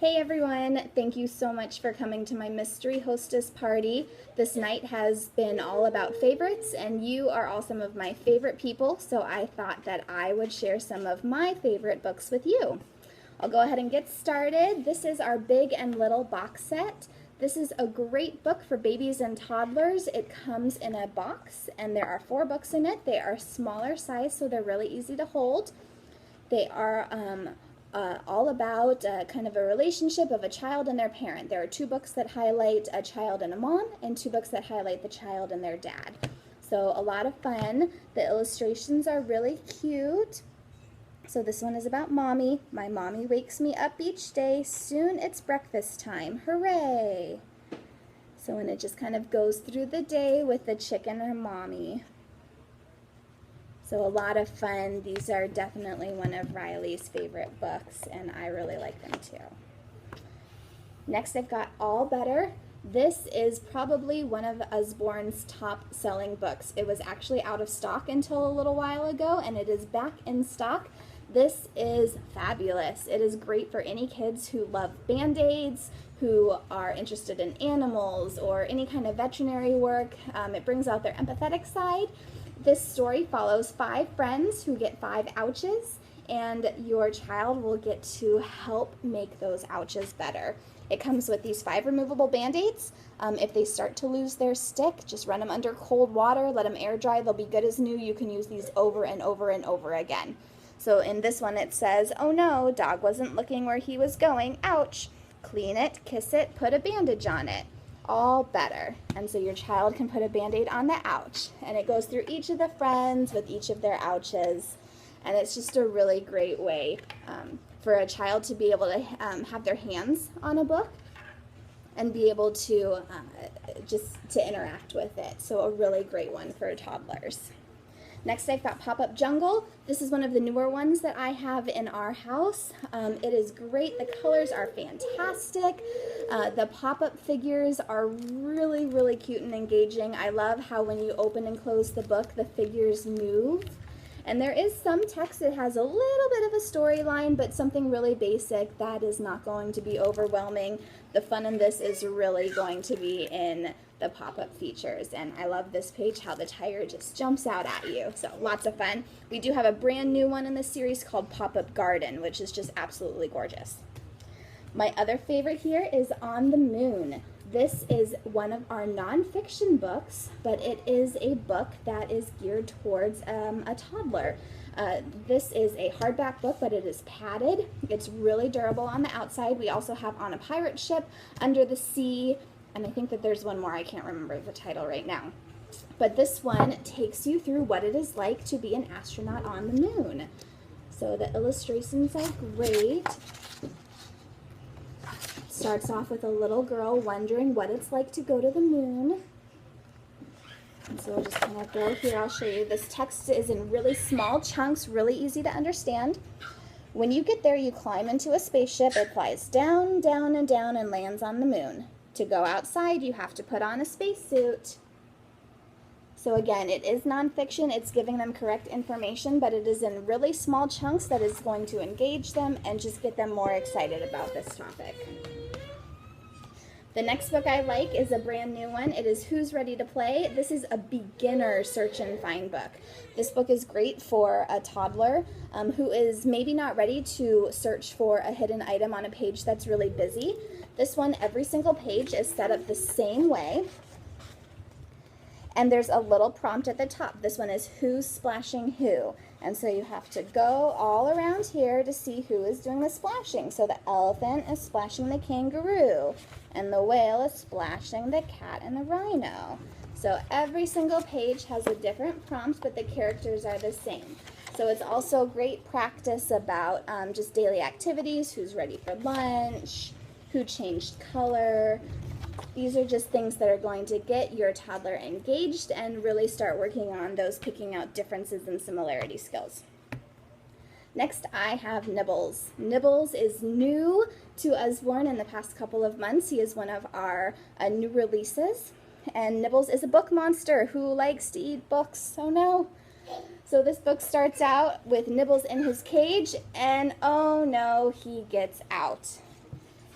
Hey everyone, thank you so much for coming to my mystery hostess party. This night has been all about favorites, and you are all some of my favorite people, so I thought that I would share some of my favorite books with you. I'll go ahead and get started. This is our Big and Little box set. This is a great book for babies and toddlers. It comes in a box, and there are 4 books in it. They are smaller size, so they're really easy to hold. They are all about kind of a relationship of a child and their parent. There are 2 books that highlight a child and a mom, and 2 books that highlight the child and their dad. So a lot of fun. The illustrations are really cute. So this one is about mommy. My mommy wakes me up each day. Soon it's breakfast time. Hooray! So and it just kind of goes through the day with the chicken and her mommy. So a lot of fun. These are definitely one of Riley's favorite books, and I really like them too. Next, I've got All Better. This is probably one of Usborne's top selling books. It was actually out of stock until a little while ago, and it is back in stock. This is fabulous. It is great for any kids who love Band-Aids, who are interested in animals, or any kind of veterinary work. It brings out their empathetic side. This story follows 5 friends who get 5 ouches, and your child will get to help make those ouches better. It comes with these 5 removable Band-Aids. If they start to lose their stick, just run them under cold water, let them air dry, they'll be good as new. You can use these over and over and over again. So in this one it says, "Oh no, dog wasn't looking where he was going, ouch. Clean it, kiss it, put a bandage on it. All better." And so your child can put a Band-Aid on the ouch, and it goes through each of the friends with each of their ouches, and it's just a really great way for a child to be able to have their hands on a book and be able to just to interact with it. So a really great one for toddlers. Next, I've got Pop-Up Jungle. This is one of the newer ones that I have in our house. It is great. The colors are fantastic. The pop-up figures are really, really cute and engaging. I love how when you open and close the book, the figures move. And there is some text that has a little bit of a storyline, but something really basic that is not going to be overwhelming. The fun in this is really going to be in the pop-up features, and I love this page, how the tiger just jumps out at you. So lots of fun. We do have a brand new one in this series called Pop-Up Garden, which is just absolutely gorgeous. My other favorite here is On the Moon. This is one of our nonfiction books, but it is a book that is geared towards a toddler. This is a hardback book, but it is padded. It's really durable on the outside. We also have On a Pirate Ship, Under the Sea, and I think that there's one more. I can't remember the title right now. But this one takes you through what it is like to be an astronaut on the moon. So the illustrations are great. Starts off with a little girl wondering what it's like to go to the moon. And so we'll just kind of go here. I'll show you. This text is in really small chunks, really easy to understand. When you get there, you climb into a spaceship. It flies down, down, and down and lands on the moon. To go outside, you have to put on a spacesuit. So again, it is nonfiction. It's giving them correct information, but it is in really small chunks that is going to engage them and just get them more excited about this topic. The next book I like is a brand new one. It is Who's Ready to Play? This is a beginner search and find book. This book is great for a toddler who is maybe not ready to search for a hidden item on a page that's really busy. This one, every single page is set up the same way. And there's a little prompt at the top. This one is Who's Splashing Who? And so you have to go all around here to see who is doing the splashing. So the elephant is splashing the kangaroo, and the whale is splashing the cat and the rhino. So every single page has a different prompt, but the characters are the same. So it's also great practice about just daily activities, who's ready for lunch, who changed color. These are just things that are going to get your toddler engaged and really start working on those picking out differences and similarity skills. Next, I have Nibbles. Nibbles is new to Usborne in the past couple of months. He is one of our new releases. And Nibbles is a book monster who likes to eat books. Oh no. So this book starts out with Nibbles in his cage, and oh no, he gets out.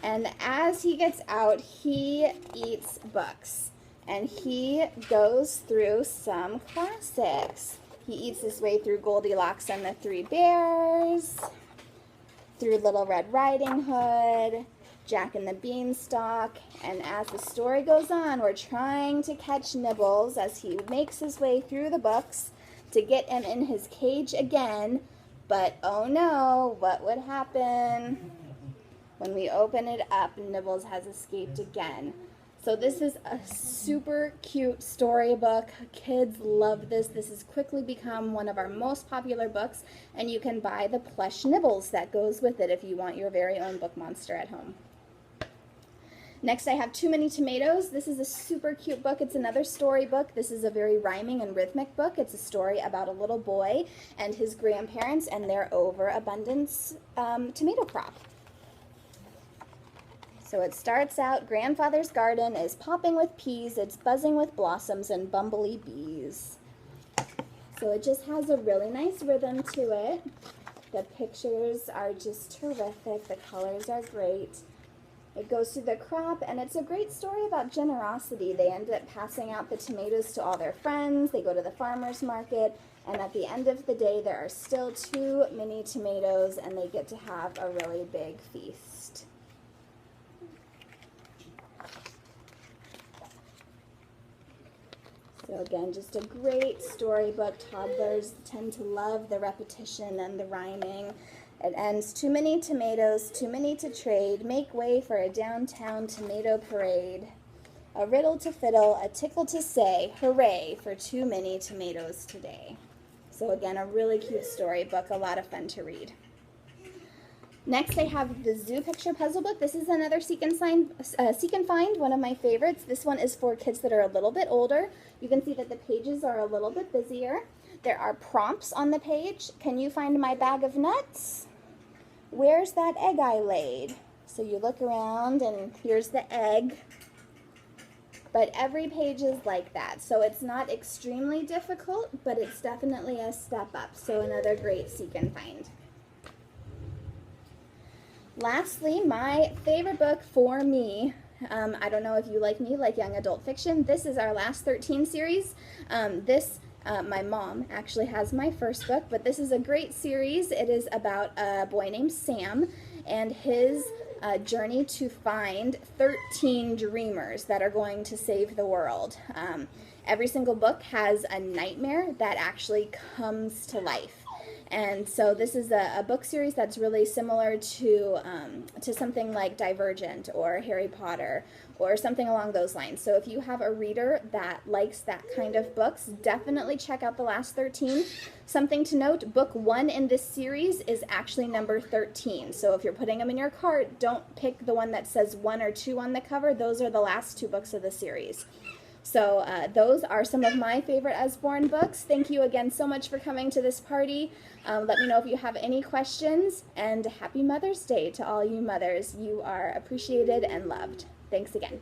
And as he gets out, he eats books. And he goes through some classics. He eats his way through Goldilocks and the Three Bears, through Little Red Riding Hood, Jack and the Beanstalk, and as the story goes on, we're trying to catch Nibbles as he makes his way through the books to get him in his cage again. But oh no, what would happen? When we open it up, Nibbles has escaped again. So this is a super cute storybook. Kids love this. This has quickly become one of our most popular books, and you can buy the plush Nibbles that goes with it if you want your very own book monster at home. Next, I have Too Many Tomatoes. This is a super cute book. It's another storybook. This is a very rhyming and rhythmic book. It's a story about a little boy and his grandparents and their overabundance tomato crop. So it starts out, grandfather's garden is popping with peas, it's buzzing with blossoms and bumblebee bees. So it just has a really nice rhythm to it. The pictures are just terrific, the colors are great. It goes through the crop, and it's a great story about generosity. They end up passing out the tomatoes to all their friends, they go to the farmer's market, and at the end of the day there are still too many tomatoes and they get to have a really big feast. So again, just a great storybook. Toddlers tend to love the repetition and the rhyming. It ends, too many tomatoes, too many to trade, make way for a downtown tomato parade. A riddle to fiddle, a tickle to say, hooray for too many tomatoes today. So again, a really cute storybook, a lot of fun to read. Next, I have the Zoo Picture Puzzle Book. This is another Seek and Find, one of my favorites. This one is for kids that are a little bit older. You can see that the pages are a little bit busier. There are prompts on the page. Can you find my bag of nuts? Where's that egg I laid? So you look around and here's the egg. But every page is like that. So it's not extremely difficult, but it's definitely a step up. So another great Seek and Find. Lastly, my favorite book for me, I don't know if you like me, like young adult fiction. This is our Last 13 series. My mom actually has my first book, but this is a great series. It is about a boy named Sam and his journey to find 13 dreamers that are going to save the world. Every single book has a nightmare that actually comes to life. And so this is a book series that's really similar to something like Divergent or Harry Potter or something along those lines. So if you have a reader that likes that kind of books, definitely check out The Last 13. Something to note, book 1 in this series is actually number 13. So if you're putting them in your cart, don't pick the one that says 1 or 2 on the cover. Those are the last 2 books of the series. So those are some of my favorite Usborne books. Thank you again so much for coming to this party. Let me know if you have any questions, and happy Mother's Day to all you mothers. You are appreciated and loved. Thanks again.